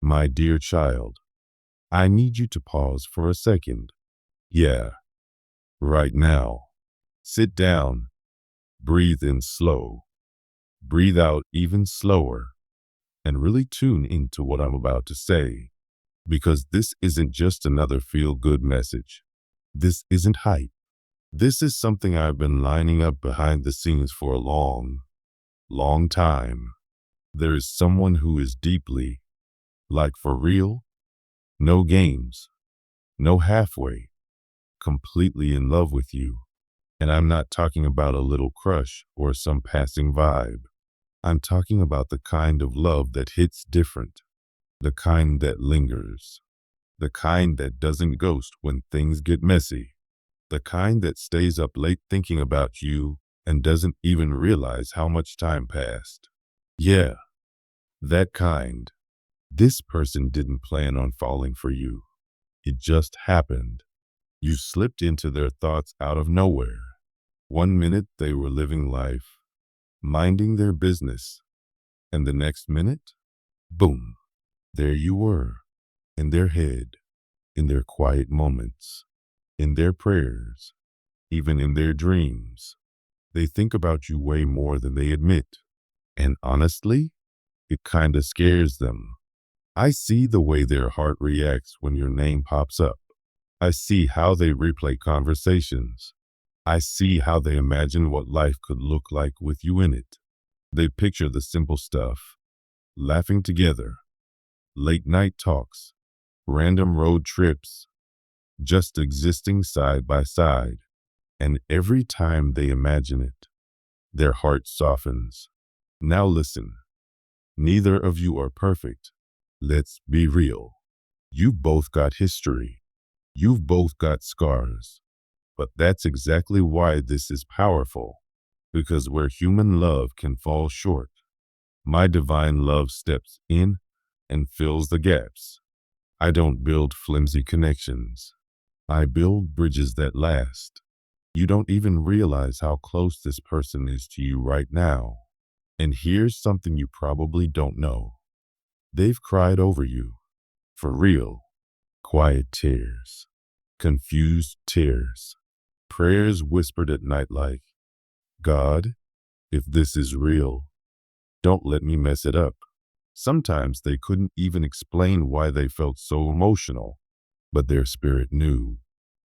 My dear child, I need you to pause for a second. Yeah, right now. Sit down, breathe in slow, breathe out even slower, and really tune into what I'm about to say. Because this isn't just another feel-good message. This isn't hype. This is something I've been lining up behind the scenes for a long, long time. There is someone who is deeply, like for real, no games, no halfway, completely in love with you. And I'm not talking about a little crush or some passing vibe. I'm talking about the kind of love that hits different, the kind that lingers, the kind that doesn't ghost when things get messy, the kind that stays up late thinking about you and doesn't even realize how much time passed. Yeah, that kind. This person didn't plan on falling for you. It just happened. You slipped into their thoughts out of nowhere. One minute they were living life, minding their business, and the next minute, boom, there you were, in their head, in their quiet moments, in their prayers, even in their dreams. They think about you way more than they admit. And honestly, it kinda scares them. I see the way their heart reacts when your name pops up. I see how they replay conversations. I see how they imagine what life could look like with you in it. They picture the simple stuff, laughing together, late night talks, random road trips, just existing side by side. And every time they imagine it, their heart softens. Now listen, neither of you are perfect. Let's be real. You've both got history. You've both got scars. But that's exactly why this is powerful. Because where human love can fall short, my divine love steps in and fills the gaps. I don't build flimsy connections. I build bridges that last. You don't even realize how close this person is to you right now. And here's something you probably don't know. They've cried over you. For real. Quiet tears. Confused tears. Prayers whispered at night like, God, if this is real, don't let me mess it up. Sometimes they couldn't even explain why they felt so emotional, but their spirit knew.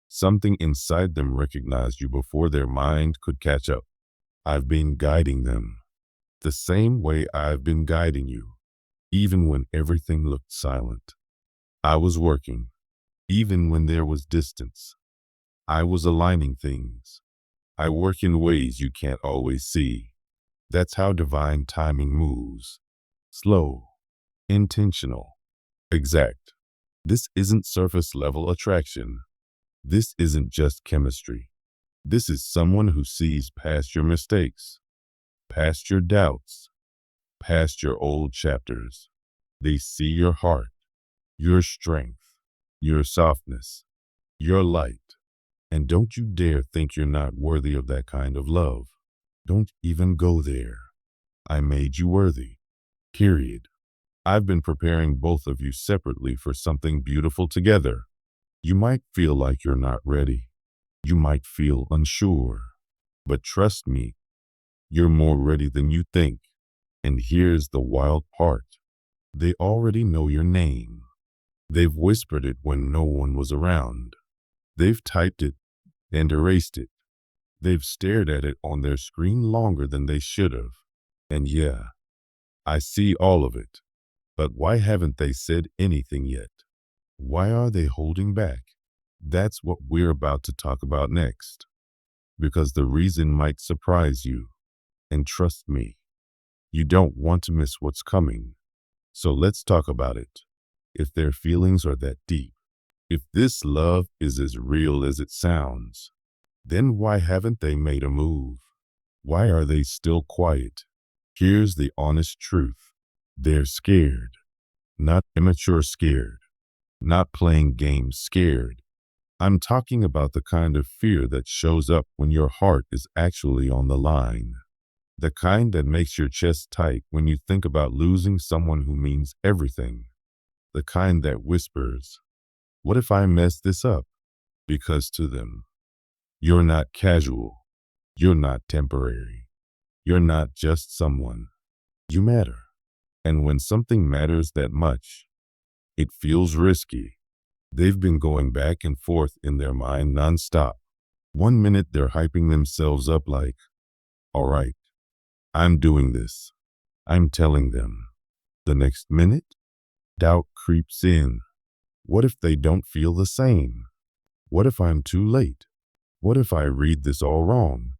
Something inside them recognized you before their mind could catch up. I've been guiding them, the same way I've been guiding you, even when everything looked silent. I was working, even when there was distance. I was aligning things. I work in ways you can't always see. That's how divine timing moves. Slow, intentional, exact. This isn't surface level attraction. This isn't just chemistry. This is someone who sees past your mistakes, past your doubts, past your old chapters. They see your heart, your strength, your softness, your light. And don't you dare think you're not worthy of that kind of love. Don't even go there. I made you worthy. Period. I've been preparing both of you separately for something beautiful together. You might feel like you're not ready. You might feel unsure. But trust me, you're more ready than you think. And here's the wild part. They already know your name. They've whispered it when no one was around. They've typed it and erased it. They've stared at it on their screen longer than they should have. And yeah, I see all of it. But why haven't they said anything yet? Why are they holding back? That's what we're about to talk about next. Because the reason might surprise you. And trust me, you don't want to miss what's coming. So let's talk about it. If their feelings are that deep, if this love is as real as it sounds, then why haven't they made a move? Why are they still quiet? Here's the honest truth. They're scared. Not immature scared. Not playing games scared. I'm talking about the kind of fear that shows up when your heart is actually on the line. The kind that makes your chest tight when you think about losing someone who means everything. the kind that whispers, "What if I mess this up?" Because to them, you're not casual, you're not temporary, you're not just someone. You matter. And when something matters that much, it feels risky. They've been going back and forth in their mind nonstop. One minute they're hyping themselves up like, "All right, I'm doing this. I'm telling them." The next minute, doubt creeps in. What if they don't feel the same? What if I'm too late? What if I read this all wrong?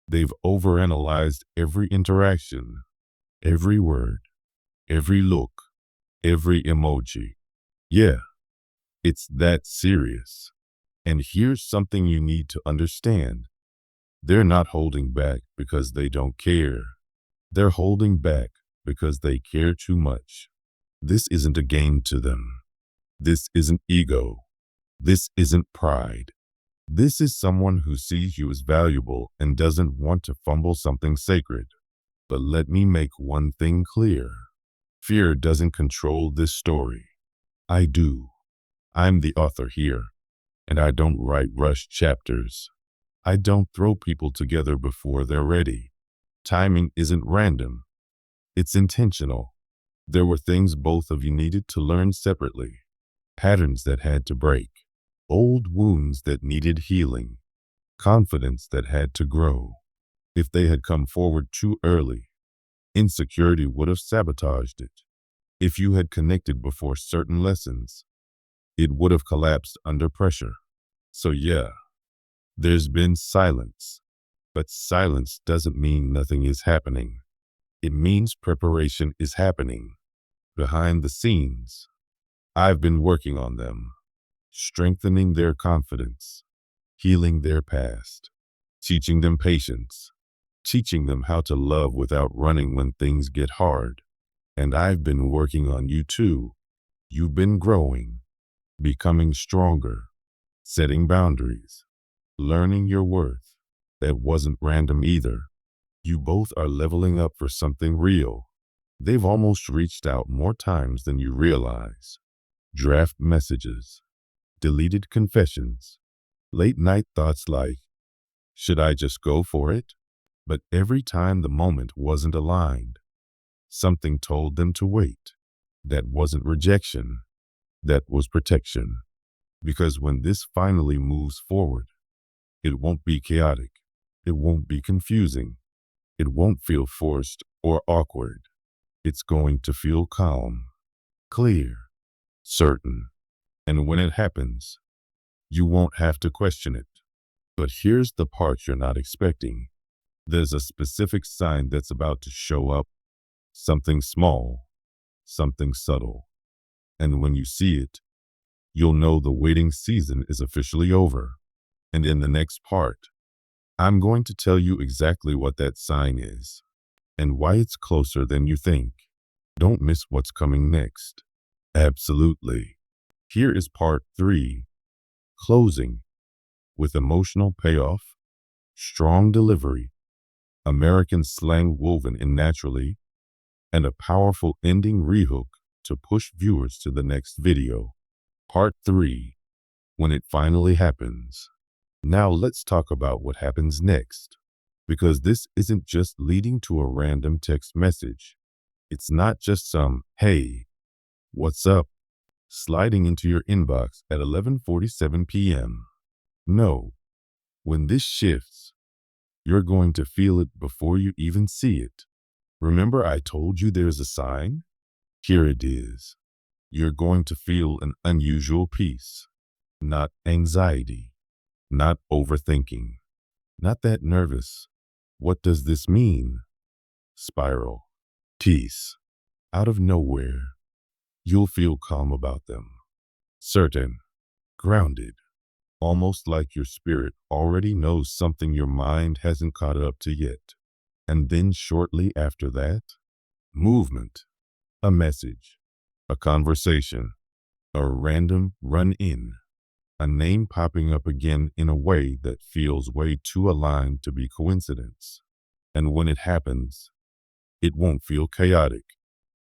They've overanalyzed every interaction, every word, every look, every emoji. Yeah, it's that serious. And here's something you need to understand. They're not holding back because they don't care. They're holding back because they care too much. This isn't a game to them. This isn't ego. This isn't pride. This is someone who sees you as valuable and doesn't want to fumble something sacred. But let me make one thing clear. Fear doesn't control this story. I do. I'm the author here, and I don't write rushed chapters. I don't throw people together before they're ready. Timing isn't random. It's intentional. There were things both of you needed to learn separately. Patterns that had to break. Old wounds that needed healing. Confidence that had to grow. If they had come forward too early, insecurity would have sabotaged it. If you had connected before certain lessons, it would have collapsed under pressure. So yeah, there's been silence. But silence doesn't mean nothing is happening. It means preparation is happening. Behind the scenes, I've been working on them, strengthening their confidence, healing their past, teaching them patience, teaching them how to love without running when things get hard. And I've been working on you too. You've been growing, becoming stronger, setting boundaries, learning your worth. That wasn't random either. You both are leveling up for something real. They've almost reached out more times than you realize. Draft messages, deleted confessions, late night thoughts like, should I just go for it? But every time the moment wasn't aligned, something told them to wait. That wasn't rejection. That was protection. Because when this finally moves forward, it won't be chaotic. It won't be confusing. It won't feel forced or awkward. It's going to feel calm, clear, certain. And when it happens, you won't have to question it. But here's the part you're not expecting. There's a specific sign that's about to show up. Something small, something subtle. And when you see it, you'll know the waiting season is officially over. And in the next part, I'm going to tell you exactly what that sign is and why it's closer than you think. Don't miss what's coming next. Absolutely. Here is part 3, closing, with emotional payoff, strong delivery, American slang woven in naturally, and a powerful ending rehook to push viewers to the next video. Part 3, when it finally happens. Now let's talk about what happens next, because this isn't just leading to a random text message. It's not just some, "Hey, what's up?" sliding into your inbox at 11:47 p.m. No, when this shifts, you're going to feel it before you even see it. Remember I told you there's a sign? Here it is. You're going to feel an unusual peace, not anxiety, not overthinking, not that nervous. What does this mean? Spiral. Peace. Out of nowhere, you'll feel calm about them. Certain. Grounded. Almost like your spirit already knows something your mind hasn't caught up to yet. And then shortly after that, movement. A message. A conversation. A random run-in. A name popping up again in a way that feels way too aligned to be coincidence. And when it happens, it won't feel chaotic.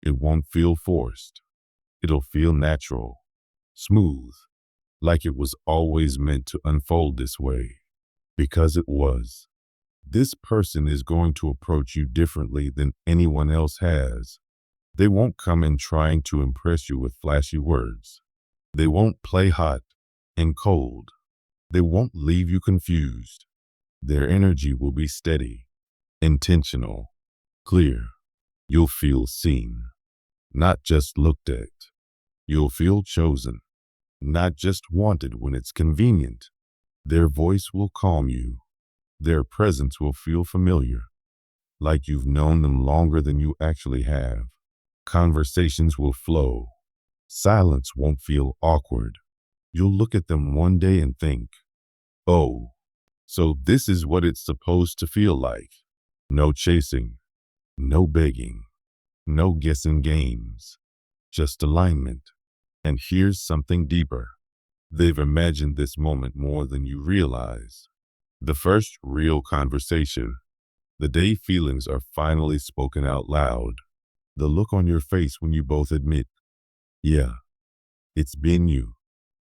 It won't feel forced. It'll feel natural, smooth, like it was always meant to unfold this way. Because it was. This person is going to approach you differently than anyone else has. They won't come in trying to impress you with flashy words. They won't play hot and cold. They won't leave you confused. Their energy will be steady, intentional, clear. You'll feel seen, not just looked at. You'll feel chosen, not just wanted when it's convenient. Their voice will calm you. Their presence will feel familiar, like you've known them longer than you actually have. Conversations will flow. Silence won't feel awkward. You'll look at them one day and think, oh, so this is what it's supposed to feel like. No chasing, no begging, no guessing games, just alignment. And here's something deeper. They've imagined this moment more than you realize. The first real conversation, the day feelings are finally spoken out loud. The look on your face when you both admit, yeah, it's been you.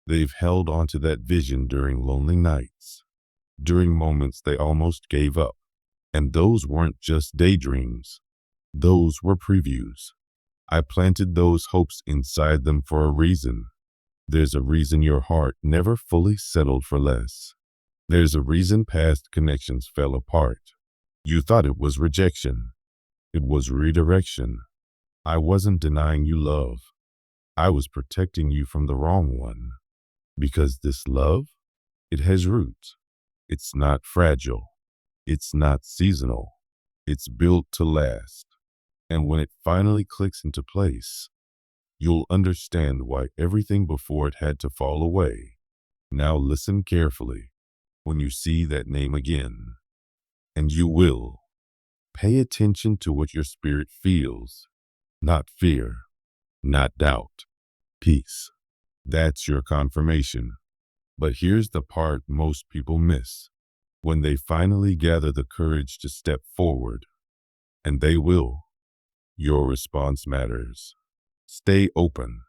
They've held on to that vision during lonely nights, during moments they almost gave up. And those weren't just daydreams. Those were previews. I planted those hopes inside them for a reason. There's a reason your heart never fully settled for less. There's a reason past connections fell apart. You thought it was rejection. It was redirection. I wasn't denying you love. I was protecting you from the wrong one. Because this love, it has roots. It's not fragile. It's not seasonal. It's built to last. And when it finally clicks into place, you'll understand why everything before it had to fall away. Now listen carefully. When you see that name again, and you will, pay attention to what your spirit feels. Not fear, not doubt, peace. That's your confirmation. But here's the part most people miss. When they finally gather the courage to step forward, and they will, your response matters. Stay open.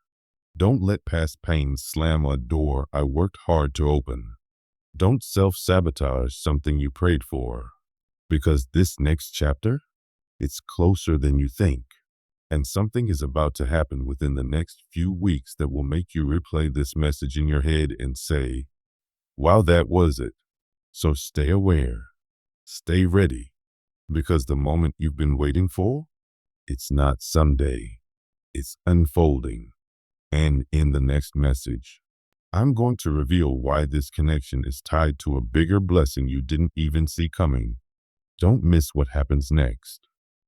Don't let past pain slam a door I worked hard to open. Don't self-sabotage something you prayed for. Because this next chapter, it's closer than you think. And something is about to happen within the next few weeks that will make you replay this message in your head and say, wow, that was it. So stay aware, stay ready, because the moment you've been waiting for, it's not someday, it's unfolding. And in the next message, I'm going to reveal why this connection is tied to a bigger blessing you didn't even see coming. Don't miss what happens next.